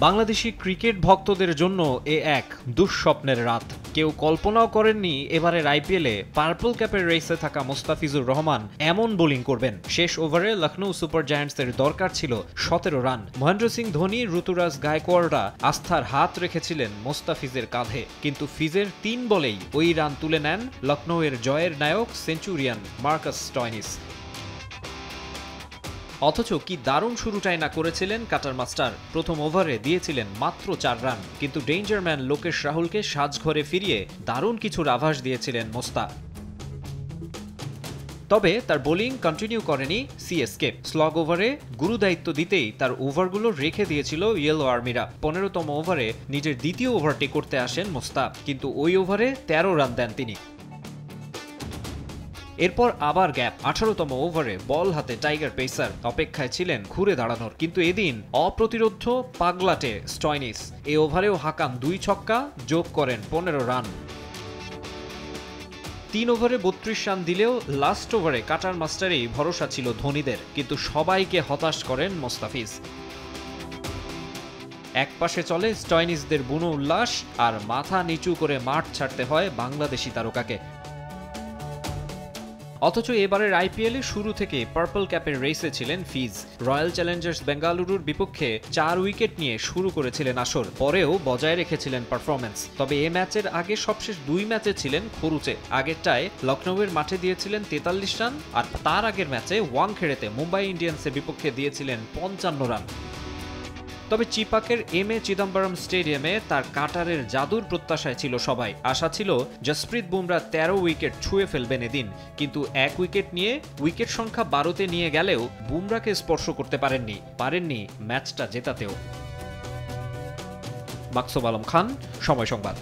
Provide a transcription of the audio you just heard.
Bangladeshi cricket ভক্তদের জন্য এ এক দুঃস্বপ্নের রাত। কেউ কল্পনাও করেননি এবারের আইপিএলে পার্পল ক্যাপের রেসে থাকা মোস্তাফিজুর রহমান এমন বোলিং করবেন। শেষ ওভারে লখনৌ সুপার জায়ান্টসের দরকার ছিল 17 রান। মহেন্দ্র সিং ধোনি, ঋতুরাজ গায়কোয়াড়রা আস্থার হাত রেখেছিলেন মোস্তাফিজের কাঁধে, কিন্তু ফিজের 3 বলেই ওই রান তুলে নেন লখনৌয়ের জয়ের নায়ক সেঞ্চুরিয়ান মার্কাস স্টয়নিস। অথচ কি দারুণ শুরুটাই না করেছিলেন কাটার মাস্টার। প্রথম ওভারে দিয়েছিলেন মাত্র 4 রান, কিন্তু ডেঞ্জারম্যান লোকেশ রাহুলকে সাজঘরে ফিরিয়ে দারুণ কিছুর আভাস দিয়েছিলেন মোস্তা। তবে তার বোলিং কন্টিনিউ করেনি সিএসকে। স্লগ ওভারে গুরুদায়িত্ব দিতেই তার ওভারগুলো রেখে দিয়েছিল ইয়েলো আর্মিরা। 15তম ওভারে নিজের দ্বিতীয় ওভারটি করতে আসেন মোস্তা, কিন্তু ওই ওভারে 13 রান দেন তিনি। এরপর আবার গ্যাপ। 18তম ওভারে বল হাতে টাইগার পেসার অপেক্ষায় ছিলেন ঘুরে দাঁড়ানোর, কিন্তু এদিন অপ্রতিরোধ্য পাগলাটে স্টয়নিস। এ ওভারেও হাঁকান 2 ছক্কা, যোগ করেন 15 রান। 3 ওভারে 32 রান দিলেও লাস্ট ওভারে কাটার মাস্টারেই ভরসা ছিল ধোনিদের, কিন্তু সবাইকে হতাশ করেন মোস্তাফিজ। এক পাশে চলে স্টয়নিসদের বুনো উল্লাস, আর মাথা নিচু করে মাঠ ছাড়তে হয় বাংলাদেশি তারকাকে। অথচ এবারের আইপিএলে শুরু থেকে পার্পল ক্যাপের রেসে ছিলেন ফিজ। রয়্যাল চ্যালেঞ্জার্স বেঙ্গালুরুর বিপক্ষে 4 উইকেট নিয়ে শুরু করেছিলেন আসর, পরেও বজায় রেখেছিলেন পারফরম্যান্স। তবে এ ম্যাচের আগে সবশেষ 2 ম্যাচে ছিলেন খরুচে। আগেরটায় লখনৌয়ের মাঠে দিয়েছিলেন 43 রান, আর তার আগের ম্যাচে ওয়াংখেড়েতে মুম্বাই ইন্ডিয়ান্সের বিপক্ষে দিয়েছিলেন 55 রান। তবে চিপাকের এম এ চিদম্বরম স্টেডিয়ামে তার কাটারের জাদুর প্রত্যাশায় ছিল সবাই। আশা ছিল জসপ্রীত বুমরা 13 উইকেট ছুঁয়ে ফেলবেন এদিন, কিন্তু 1 উইকেট নিয়ে উইকেট সংখ্যা 12তে নিয়ে গেলেও বুমরাকে স্পর্শ করতে পারেননি ম্যাচটা জেতাতেও। মাকসুম আলম খান, সময় সংবাদ।